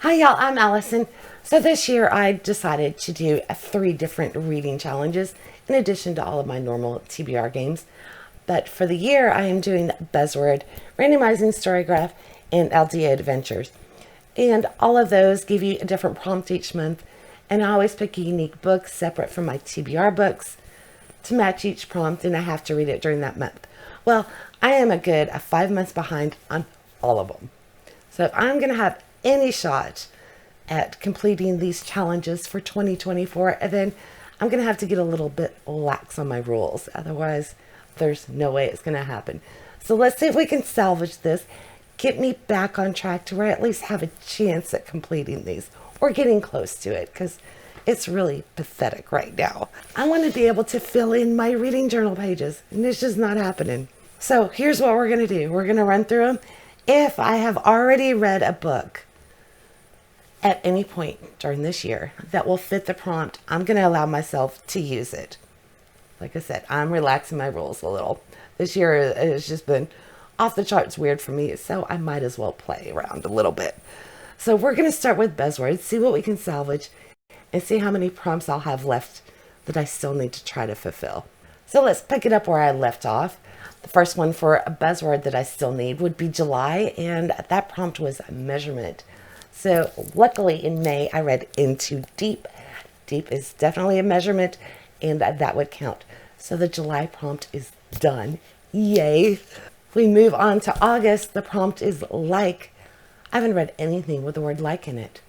Hi y'all, I'm Allison. So this year I decided to do 3 different reading challenges in addition to all of my normal TBR games. But for the year I am doing Buzzword, Randomizing Storygraph, and Aeldia Adventures. And all of those give you a different prompt each month. And I always pick a unique book separate from my TBR books to match each prompt, and I have to read it during that month. Well, I am a good 5 months behind on all of them. So if I'm going to have any shot at completing these challenges for 2024, then I'm going to have to get a little bit lax on my rules. Otherwise, there's no way it's going to happen. So let's see if we can salvage this, get me back on track to where I at least have a chance at completing these or getting close to it, because it's really pathetic right now. I want to be able to fill in my reading journal pages, and it's just not happening. So here's what we're going to do. We're going to run through them. If I have already read a book at any point during this year that will fit the prompt, I'm going to allow myself to use it. Like I said, I'm relaxing my rules a little. This year has just been off the charts weird for me, so I might as well play around a little bit. So we're going to start with buzzwords, see what we can salvage, and see how many prompts I'll have left that I still need to try to fulfill. So let's pick it up where I left off. The first one for a buzzword that I still need would be July, and that prompt was measurement. So luckily in May, I read Into Deep. Deep is definitely a measurement, and that would count. So the July prompt is done. Yay. We move on to August. The prompt is like. I haven't read anything with the word like in it.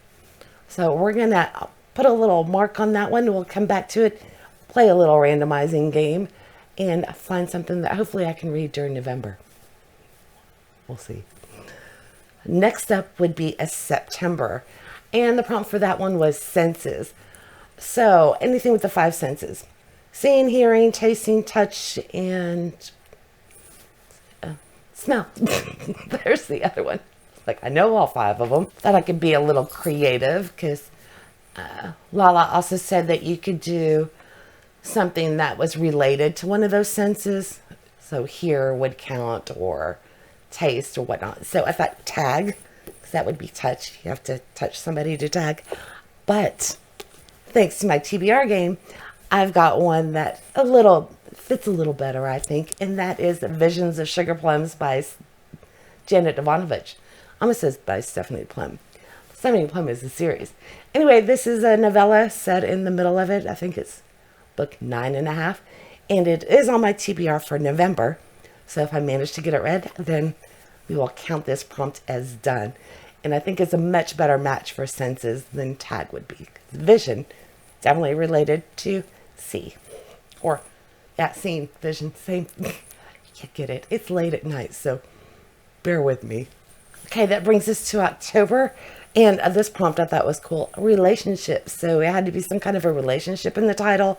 So we're going to put a little mark on that one. We'll come back to it, play a little randomizing game, and find something that hopefully I can read during November. We'll see. Next up would be a September. And the prompt for that one was senses. So anything with the 5 senses. Seeing, hearing, tasting, touch, and smell. There's the other one. Like, I know all 5 of them. Thought I could be a little creative, because Lala also said that you could do something that was related to one of those senses. So hear would count, or taste, or whatnot. So I thought tag, because that would be touch. You have to touch somebody to tag. But thanks to my TBR game, I've got one that fits a little better, I think. And that is Visions of Sugar Plums by Janet Ivanovich. Almost says by Stephanie Plum. Stephanie Plum is the series. Anyway, this is a novella set in the middle of it. I think it's book 9.5. And it is on my TBR for November. So if I manage to get it read, then we will count this prompt as done. And I think it's a much better match for senses than tag would be. Vision, definitely related to see. Or, yeah, seeing, vision, same. You get it. It's late at night, so bear with me. Okay, that brings us to October. And this prompt I thought was cool. Relationships. So it had to be some kind of a relationship in the title.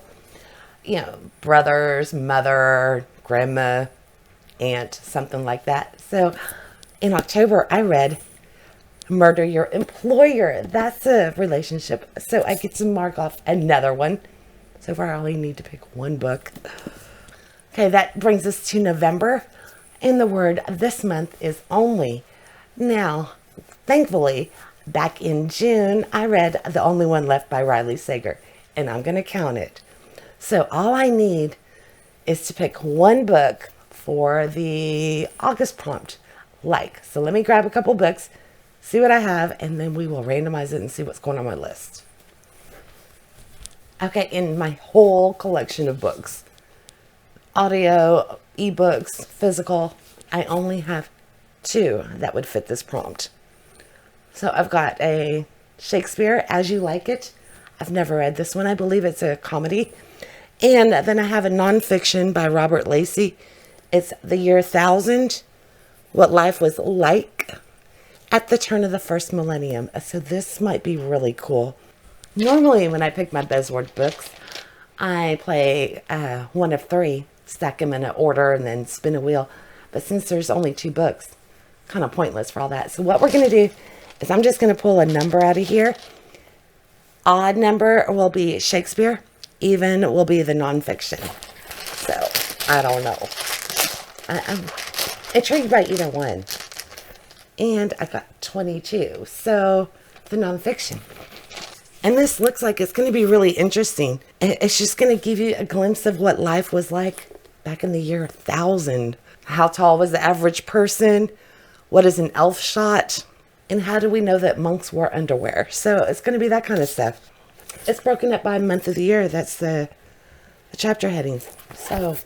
You know, brothers, mother, grandma, aunt, something like that. So in October, I read Murder Your Employer. That's a relationship. So I get to mark off another one. So far, I only need to pick one book. Okay, that brings us to November. And the word this month is only. Now, thankfully, back in June, I read The Only One Left by Riley Sager. And I'm going to count it. So all I need is to pick one book for the August prompt. So let me grab a couple books, see what I have, and then we will randomize it and see what's going on my list. Okay, in my whole collection of books, audio, ebooks, physical, I only have 2 that would fit this prompt. So I've got a Shakespeare, As You Like It. I've never read this one. I believe it's a comedy. And then I have a nonfiction by Robert Lacey. It's The Year 1000, What Life Was Like at the Turn of the First Millennium. So this might be really cool. Normally when I pick my buzzword books, I play one of 3, stack them in an order, and then spin a wheel. But since there's only 2 books, kind of pointless for all that. So what we're going to do is I'm just going to pull a number out of here. Odd number will be Shakespeare. Even will be the nonfiction. So, I don't know. I'm intrigued by either one. And I got 22. So, the nonfiction. And this looks like it's going to be really interesting. It's just going to give you a glimpse of what life was like back in the year 1000. How tall was the average person? What is an elf shot? And how do we know that monks wore underwear? So it's going to be that kind of stuff. It's broken up by month of the year. That's the chapter headings. So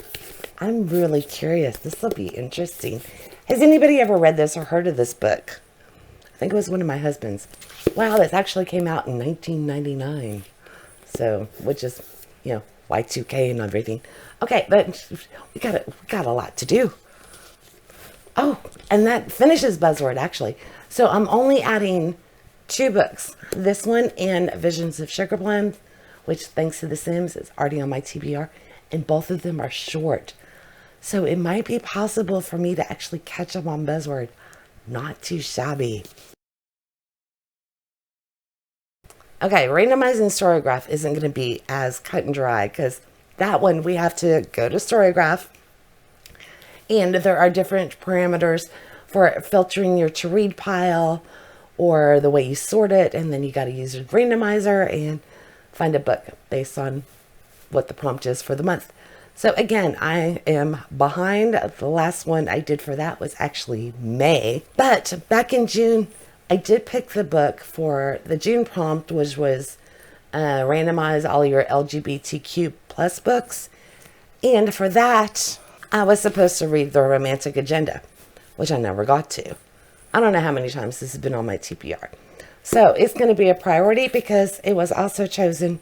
I'm really curious. This will be interesting. Has anybody ever read this or heard of this book? I think it was one of my husband's. Wow, this actually came out in 1999. So, which is, Y2K and everything. Okay, but we got a lot to do. Oh, and that finishes Buzzword, actually. So I'm only adding 2 books. This one and Visions of Sugar Plums, which, thanks to The Sims, is already on my TBR. And both of them are short. So it might be possible for me to actually catch up on Buzzword. Not too shabby. Okay, Randomizing Storygraph isn't going to be as cut and dry because that one we have to go to Storygraph. And there are different parameters for filtering your to read pile or the way you sort it. And then you got to use a randomizer and find a book based on what the prompt is for the month. So again, I am behind. The last one I did for that was actually May. But back in June, I did pick the book for the June prompt, which was randomize all your LGBTQ plus books. And for that, I was supposed to read The Romantic Agenda, which I never got to. I don't know how many times this has been on my TPR. So it's going to be a priority because it was also chosen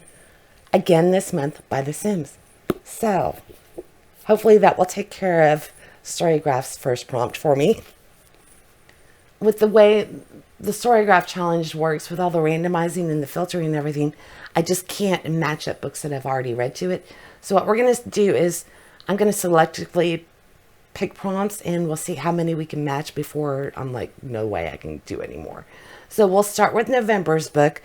again this month by The Sims. So hopefully that will take care of Storygraph's first prompt for me. With the way the Storygraph challenge works with all the randomizing and the filtering and everything, I just can't match up books that I've already read to it. So what we're going to do is I'm going to selectively pick prompts and we'll see how many we can match before I'm like, no way I can do anymore. So we'll start with November's book,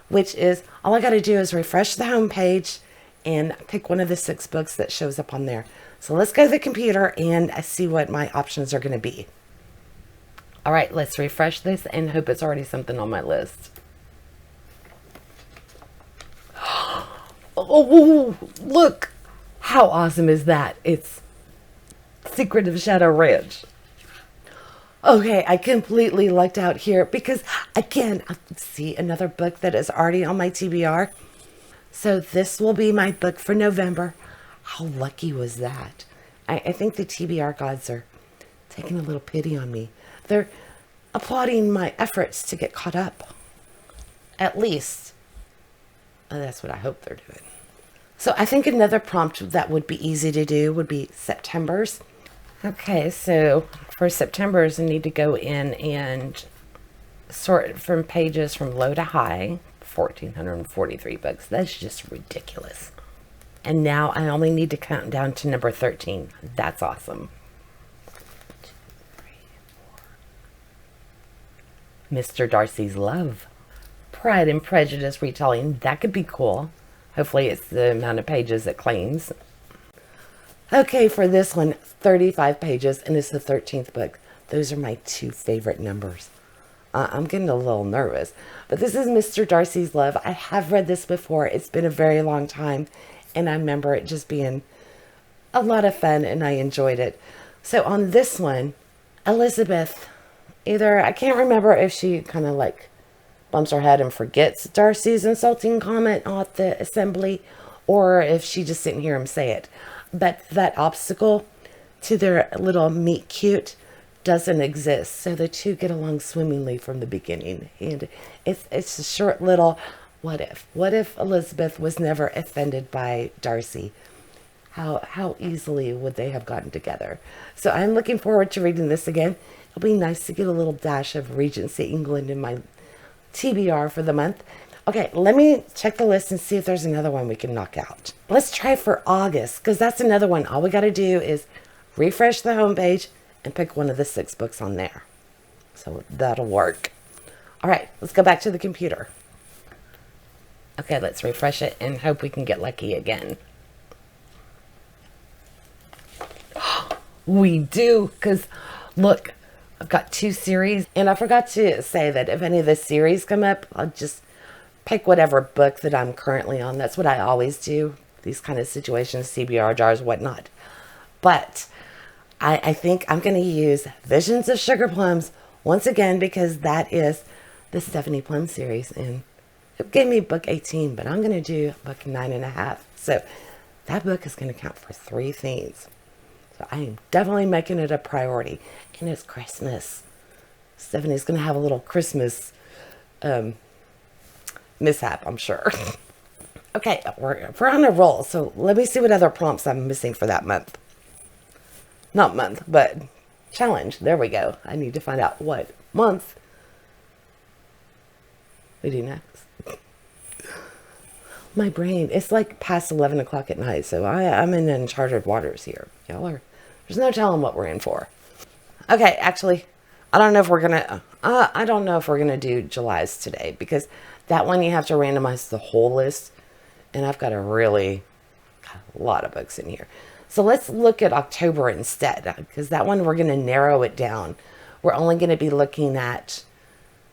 which is all I got to do is refresh the home page and pick one of the 6 books that shows up on there. So let's go to the computer and see what my options are going to be. All right, let's refresh this and hope it's already something on my list. Oh, look. How awesome is that? It's Secret of Shadow Ranch. Okay, I completely lucked out here because, again, I see another book that is already on my TBR. So this will be my book for November. How lucky was that? I think the TBR gods are taking a little pity on me. They're applauding my efforts to get caught up. At least. That's what I hope they're doing. So I think another prompt that would be easy to do would be September's. Okay, so for September's, I need to go in and sort from pages from low to high. 1,443 books. That's just ridiculous. And now I only need to count down to number 13. That's awesome. 2, 3, 4. Mr. Darcy's Love. Pride and Prejudice retelling. That could be cool. Hopefully it's the amount of pages it claims. Okay, for this one, 35 pages, and it's the 13th book. Those are my 2 favorite numbers. I'm getting a little nervous, but this is Mr. Darcy's Love. I have read this before. It's been a very long time, and I remember it just being a lot of fun, and I enjoyed it. So on this one, Elizabeth, I can't remember if she kind of like bumps her head and forgets Darcy's insulting comment at the assembly, or if she just didn't hear him say it. But that obstacle to their little meet cute doesn't exist. So the 2 get along swimmingly from the beginning. And it's a short little what if. What if Elizabeth was never offended by Darcy? How easily would they have gotten together? So I'm looking forward to reading this again. It'll be nice to get a little dash of Regency England in my TBR for the month. Okay, let me check the list and see if there's another one we can knock out. Let's try for August, because that's another one. All we got to do is refresh the homepage and pick one of the 6 books on there. So that'll work. All right, let's go back to the computer. Okay, let's refresh it and hope we can get lucky again. We do, because look, I've got 2 series, and I forgot to say that if any of the series come up, I'll just pick whatever book that I'm currently on. That's what I always do. These kind of situations, CBR jars, whatnot. But I think I'm going to use Visions of Sugar Plums once again because that is the Stephanie Plum series. And it gave me book 18, but I'm going to do book 9.5. So that book is going to count for 3 themes. So I am definitely making it a priority. And it's Christmas. Stephanie's going to have a little Christmas mishap, I'm sure. Okay, we're on a roll. So let me see what other prompts I'm missing for that month. Not month, but challenge. There we go. I need to find out what month we do next. My brain, it's like past 11 o'clock at night, so I'm in uncharted waters here. There's no telling what we're in for. Okay, actually, I don't know if we're gonna do July's today, because that one you have to randomize the whole list, and I've got a lot of books in here. So let's look at October instead, because that one we're going to narrow it down. We're only going to be looking at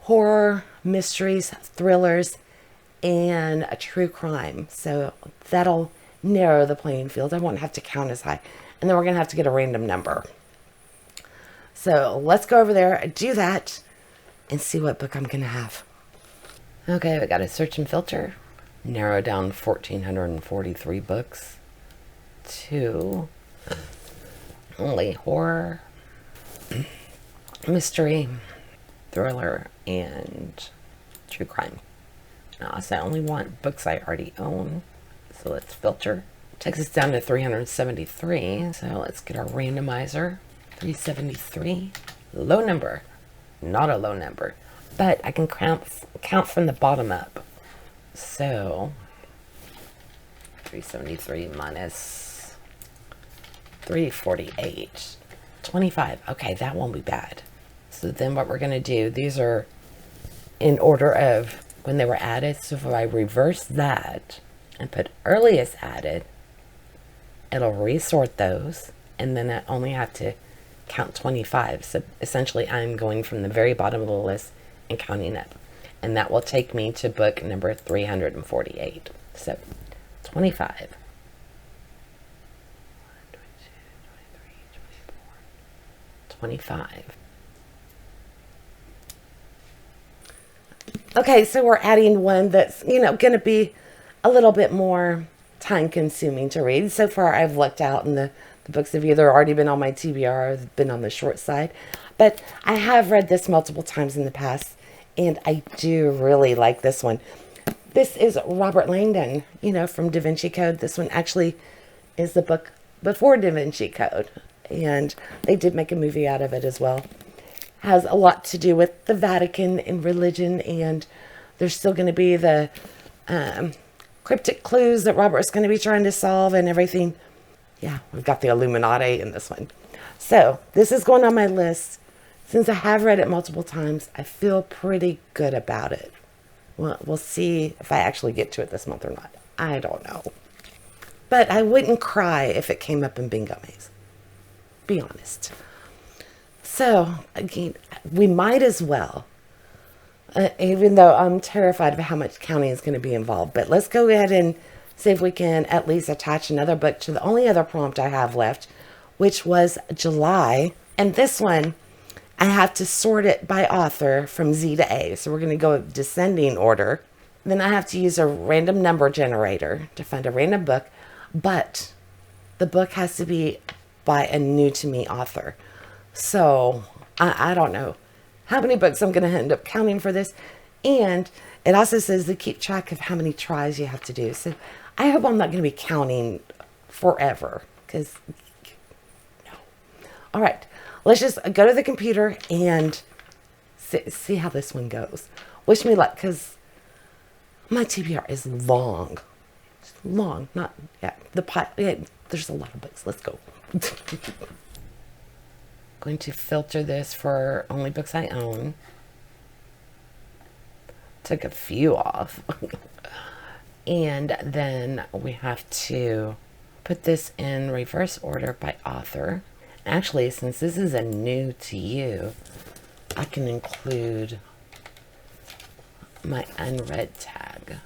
horror, mysteries, thrillers, and a true crime. So that'll narrow the playing field. I won't have to count as high. And then we're going to have to get a random number. So let's go over there, do that, and see what book I'm going to have. Okay, we got to search and filter. Narrow down 1,443 books to only horror, mystery, thriller, and true crime. So I only want books I already own. So let's filter. Takes us down to 373. So let's get our randomizer. 373. Low number. Not a low number. But I can count from the bottom up. So 373 minus 348. 25. Okay, that won't be bad. So then what we're going to do, these are in order of when they were added. So if I reverse that and put earliest added, it'll resort those. And then I only have to count 25. So essentially I'm going from the very bottom of the list and counting up. And that will take me to book number 348. So 25. 25. Okay, so we're adding one that's, going to be a little bit more time consuming to read. So far, I've looked out and the books have either already been on my TBR or been on the short side. But I have read this multiple times in the past, and I do really like this one. This is Robert Langdon, from Da Vinci Code. This one actually is the book before Da Vinci Code. And they did make a movie out of it as well. Has a lot to do with the Vatican and religion, and there's still going to be the cryptic clues that Robert's going to be trying to solve and everything. Yeah, we've got the Illuminati in this one. So this is going on my list. Since I have read it multiple times, I feel pretty good about it. Well, we'll see if I actually get to it this month or not. I don't know. But I wouldn't cry if it came up in Bingo Maze. Be honest. So, again, we might as well, even though I'm terrified of how much counting is going to be involved, but let's go ahead and see if we can at least attach another book to the only other prompt I have left, which was July. And this one, I have to sort it by author from Z to A. So we're going to go descending order. Then I have to use a random number generator to find a random book, but the book has to be by a new to me author. So I don't know how many books I'm going to end up counting for this. And it also says to keep track of how many tries you have to do. So I hope I'm not going to be counting forever, because no. All right, let's just go to the computer and see how this one goes. Wish me luck, because my TBR is long. It's long, not, yeah, there's a lot of books. Let's go. Going to filter this for only books I own. Took a few off. And then we have to put this in reverse order by author. Actually, since this is a new to you, I can include my unread tag.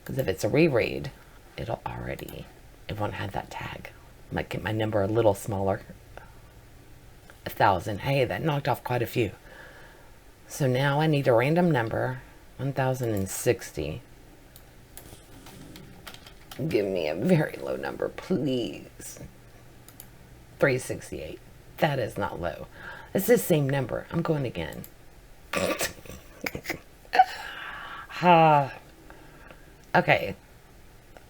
Because if it's a reread, it won't have that tag. Might get my number a little smaller. 1,000. Hey, that knocked off quite a few. So now I need a random number. 1,060. Give me a very low number, please. 368. That is not low. It's the same number. I'm going again. Okay.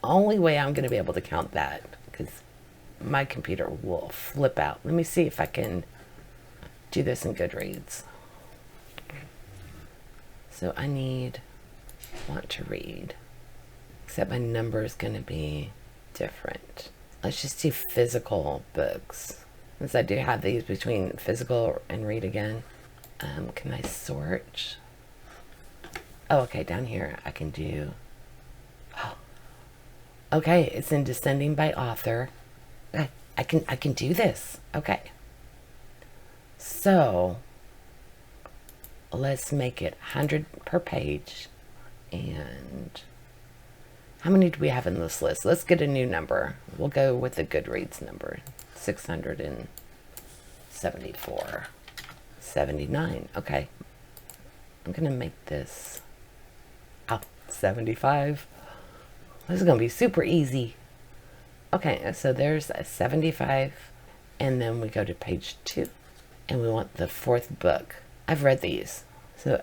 Only way I'm going to be able to count that, because my computer will flip out. Let me see if I can do this in Goodreads. So I want to read. Except my number is going to be different. Let's just do physical books. Since I do have these between physical and read again. Can I sort? Oh, okay, down here I can do... Oh. Okay, it's in descending by author. I can do this. Okay. So, let's make it 100 per page. And... how many do we have in this list? Let's get a new number. We'll go with the Goodreads number. 674. 79. Okay. I'm going to make this 75. This is going to be super easy. Okay, so there's a 75. And then we go to page 2. And we want the 4th book. I've read these. So,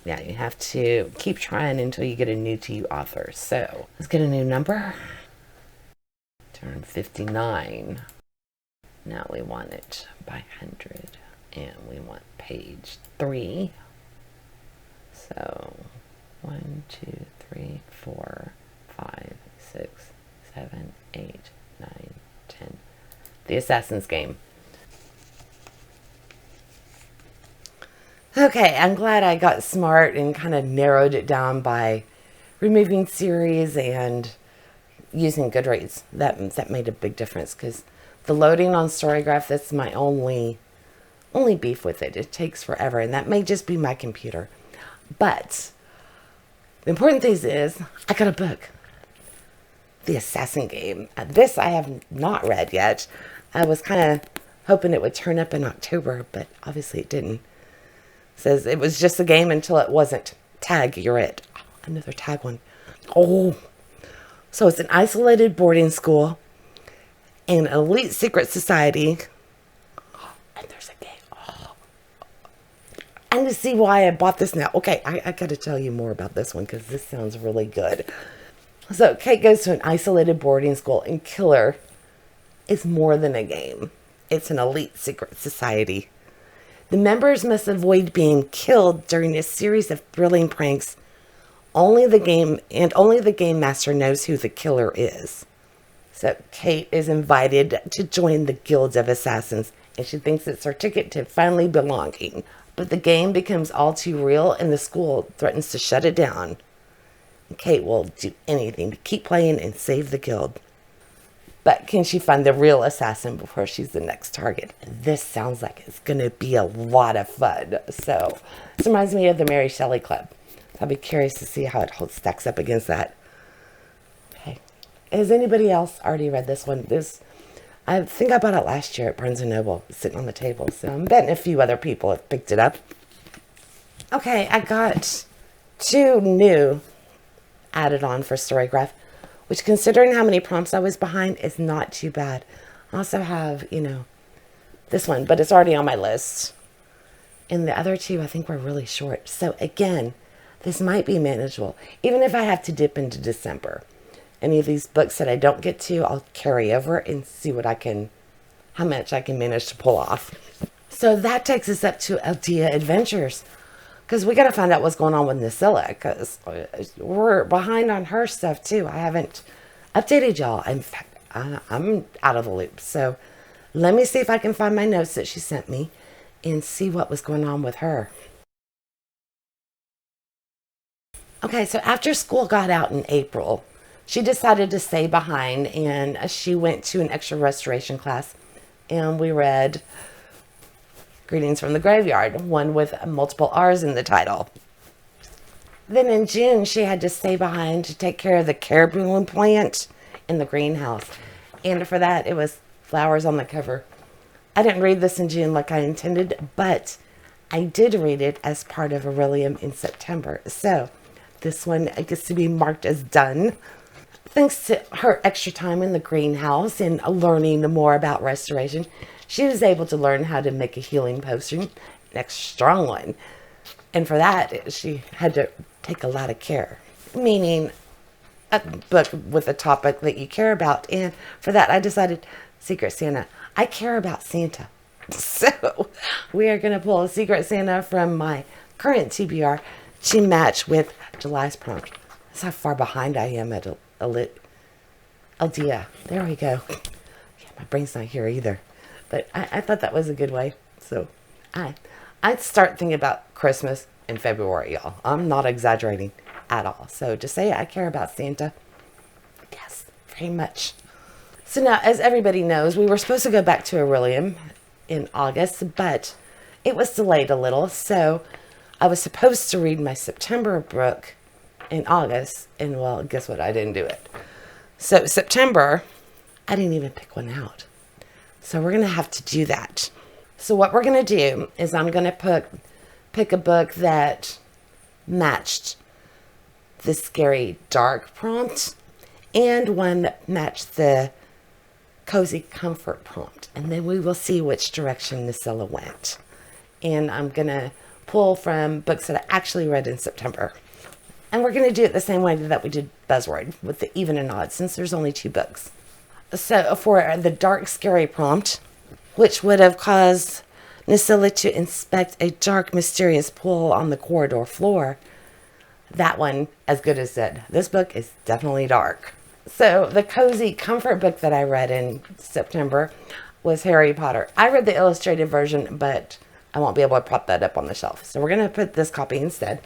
yeah, you have to keep trying until you get a new to you author. So let's get a new number. Turn 59. Now we want it by 100. And we want page 3. So 1, 2, 3, 4, 5, 6, 7, 8, 9, 10. The Assassin's Game. Okay, I'm glad I got smart and kind of narrowed it down by removing series and using Goodreads. That made a big difference, because the loading on Storygraph, that's my only beef with it. It takes forever, and that may just be my computer. But the important thing is I got a book. The Assassin Game. This I have not read yet. I was kind of hoping it would turn up in October, but obviously it didn't. Says it was just a game until it wasn't. Tag, you're it. Another tag one. Oh. So it's an isolated boarding school, an elite secret society, and there's a game. Oh. And to see why I bought this now. Okay, I got to tell you more about this one, because this sounds really good. So Kate goes to an isolated boarding school, and Killer is more than a game. It's an elite secret society. The members must avoid being killed during a series of thrilling pranks. Only the game master knows who the killer is. So Kate is invited to join the Guild of Assassins, and she thinks it's her ticket to finally belonging. But the game becomes all too real, and the school threatens to shut it down. And Kate will do anything to keep playing and save the guild. But can she find the real assassin before she's the next target? This sounds like it's going to be a lot of fun. So this reminds me of the Mary Shelley Club. I'll be curious to see how it stacks up against that. Okay. Has anybody else already read this one? I think I bought it last year at Barnes & Noble, sitting on the table. So I'm betting a few other people have picked it up. Okay, I got 2 new added on for Storygraph, which, considering how many prompts I was behind, is not too bad. I also have, this one, but it's already on my list. And the other 2, I think, were really short. So again, this might be manageable, even if I have to dip into December. Any of these books that I don't get to, I'll carry over and see how much I can manage to pull off. So that takes us up to Aeldia Adventures, because we got to find out what's going on with Nasilla, because we're behind on her stuff too. I haven't updated y'all. In fact, I'm out of the loop. So let me see if I can find my notes that she sent me and see what was going on with her. Okay, so after school got out in April, she decided to stay behind, and she went to an extra restoration class and we read Greetings from the Graveyard, one with multiple R's in the title. Then in June, she had to stay behind to take care of the caribou plant in the greenhouse. And for that, it was flowers on the cover. I didn't read this in June like I intended, but I did read it as part of Aurelium in September. So this one gets to be marked as done. Thanks to her extra time in the greenhouse and learning more about restoration, she was able to learn how to make a healing potion, an extra strong one. And for that, she had to take a lot of care, meaning a book with a topic that you care about. And for that, I decided Secret Santa. I care about Santa. So we are going to pull a Secret Santa from my current TBR to match with July's prompt. That's how far behind I am at Aeldia. There we go. Yeah, my brain's not here either. But I thought that was a good way. So I'd start thinking about Christmas in February, y'all. I'm not exaggerating at all. So to say I care about Santa, yes, very much. So now, as everybody knows, we were supposed to go back to Aurelium in August, but it was delayed a little. So I was supposed to read my September book in August, and well, guess what? I didn't do it. So September, I didn't even pick one out. So we're going to have to do that. So what we're going to do is I'm going to pick a book that matched the scary dark prompt and one that matched the cozy comfort prompt. And then we will see which direction Nisela went. And I'm going to pull from books that I actually read in September. And we're going to do it the same way that we did Buzzword, with the even and odd, since there's only 2 books. So for the dark, scary prompt, which would have caused Nisela to inspect a dark, mysterious pool on the corridor floor, that one, as good as said. This book is definitely dark. So the cozy comfort book that I read in September was Harry Potter. I read the illustrated version, but I won't be able to prop that up on the shelf. So we're going to put this copy instead.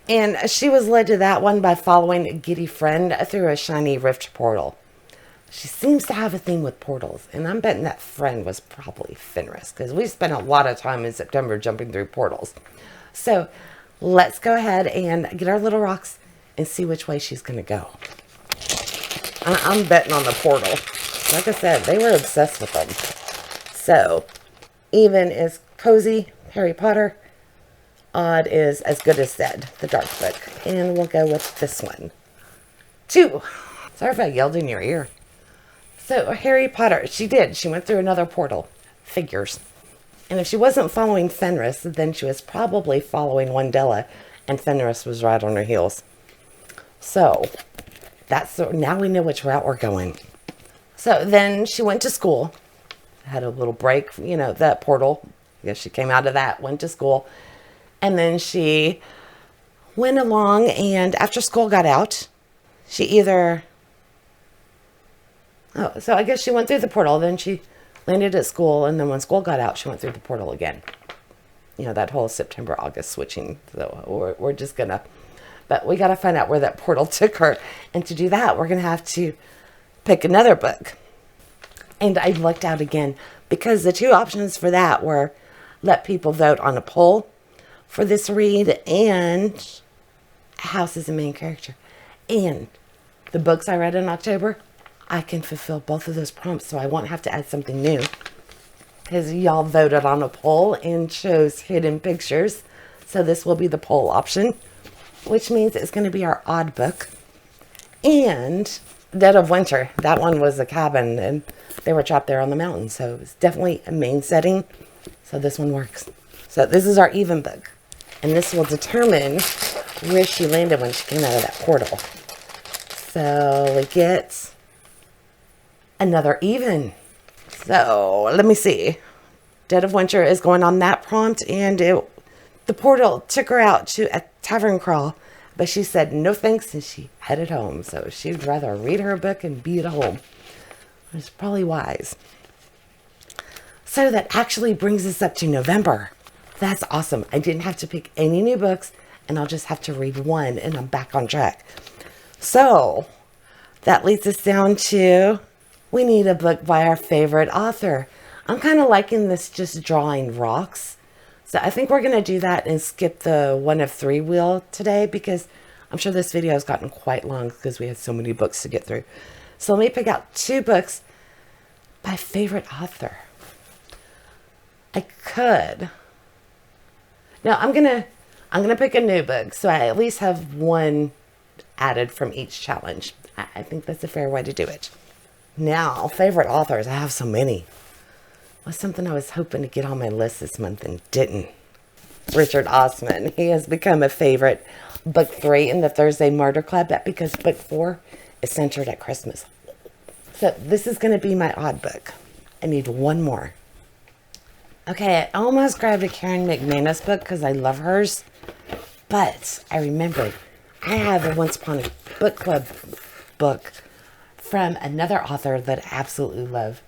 And she was led to that one by following a giddy friend through a shiny rift portal. She seems to have a theme with portals, and I'm betting that friend was probably Fenris, because we spent a lot of time in September jumping through portals. So let's go ahead and get our little rocks and see which way she's going to go. I'm betting on the portal. Like I said, they were obsessed with them. So even is cozy, Harry Potter. Odd is as good as said, the dark book. And we'll go with this one. 2. Sorry if I yelled in your ear. So Harry Potter, she did. She went through another portal. Figures. And if she wasn't following Fenris, then she was probably following Wandela, and Fenris was right on her heels. So now we know which route we're going. So then she went to school. Had a little break, that portal. I guess she came out of that, went to school. And then she went along, and after school got out, she either... so I guess she went through the portal, then she landed at school, and then when school got out, she went through the portal again. That whole September-August switching. So we're just going to... But we got to find out where that portal took her. And to do that, we're going to have to pick another book. And I looked out again, because the 2 options for that were let people vote on a poll for this read, and House is the main character. And the books I read in October, I can fulfill both of those prompts, so I won't have to add something new. Because y'all voted on a poll and chose hidden pictures. So this will be the poll option, which means it's going to be our odd book. And Dead of Winter. That one was a cabin, and they were trapped there on the mountain. So it's definitely a main setting. So this one works. So this is our even book. And this will determine where she landed when she came out of that portal. So we get another even. So let me see. Dead of Winter is going on that prompt, and the portal took her out to a tavern crawl, but she said no thanks, and she headed home. So she'd rather read her book and be at home. It's probably wise. So that actually brings us up to November. That's awesome. I didn't have to pick any new books, and I'll just have to read one, and I'm back on track. So that leads us down to, we need a book by our favorite author. I'm kind of liking this just drawing rocks. So I think we're going to do that and skip the 1 of 3 wheel today because I'm sure this video has gotten quite long because we had so many books to get through. So let me pick out 2 books by favorite author. I could. No, I'm gonna pick a new book so I at least have 1 added from each challenge. I think that's a fair way to do it. Now, favorite authors. I have so many. Was something I was hoping to get on my list this month and didn't. Richard Osman. He has become a favorite. Book 3 in the Thursday Murder Club because book 4 is centered at Christmas. So this is going to be my odd book. I need 1 more. Okay, I almost grabbed a Karen McManus book because I love hers. But I remembered I have a Once Upon a Book Club book from another author that I absolutely love.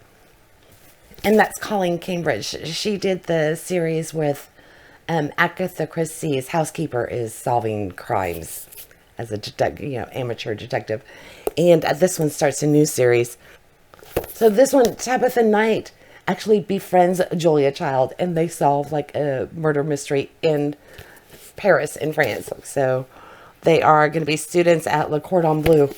And that's Colleen Cambridge. She did the series with Agatha Christie's housekeeper is solving crimes as a amateur detective. And this one starts a new series. So this one, Tabitha Knight actually befriends Julia Child and they solve like a murder mystery in Paris in France. So they are going to be students at Le Cordon Bleu.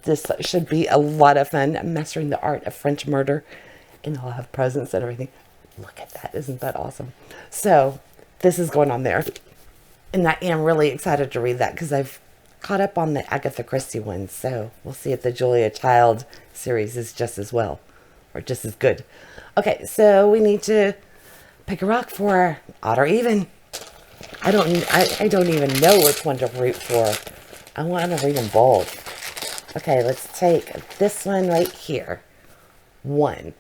This should be a lot of fun. Mastering the art of French murder. And they'll have presents and everything. Look at that. Isn't that awesome? So this is going on there. And I am really excited to read that because I've caught up on the Agatha Christie one. So we'll see if the Julia Child series is just as well. Or just as good. Okay, so we need to pick a rock for odd or even. I don't even know which one to root for. I want to read them both. Okay, let's take this one right here. 1.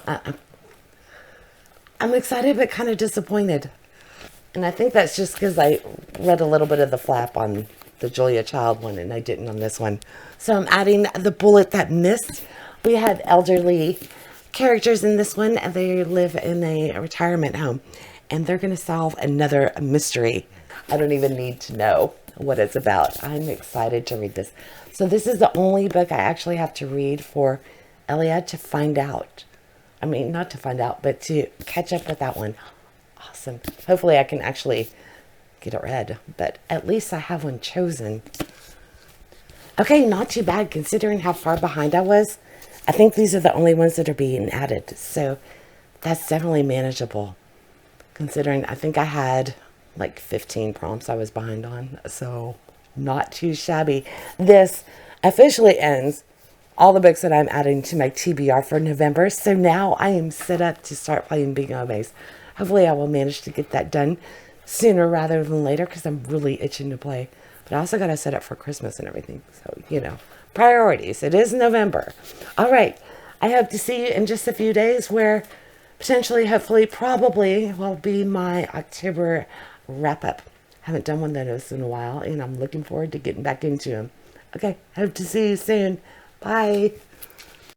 I'm excited but kind of disappointed. And I think that's just because I read a little bit of the flap on the Julia Child one and I didn't on this one. So I'm adding The Bullet That Missed. We had elderly characters in this one and they live in a retirement home. And they're going to solve another mystery. I don't even need to know what it's about. I'm excited to read this. So this is the only book I actually have to read for Aeldia to find out. I mean, not to find out, but to catch up with that one. Awesome. Hopefully I can actually get it read. But at least I have one chosen. Okay, not too bad considering how far behind I was. I think these are the only ones that are being added. So that's definitely manageable. Considering I think I had like 15 prompts I was behind on. So not too shabby. This officially ends all the books that I'm adding to my TBR for November. So now I am set up to start playing Bingo Maze. Hopefully I will manage to get that done sooner rather than later because I'm really itching to play. But I also got to set up for Christmas and everything. So, priorities. It is November. All right. I hope to see you in just a few days where potentially, hopefully, probably will be my October wrap-up. Haven't done one of those in a while, and I'm looking forward to getting back into them. Okay, hope to see you soon. Bye.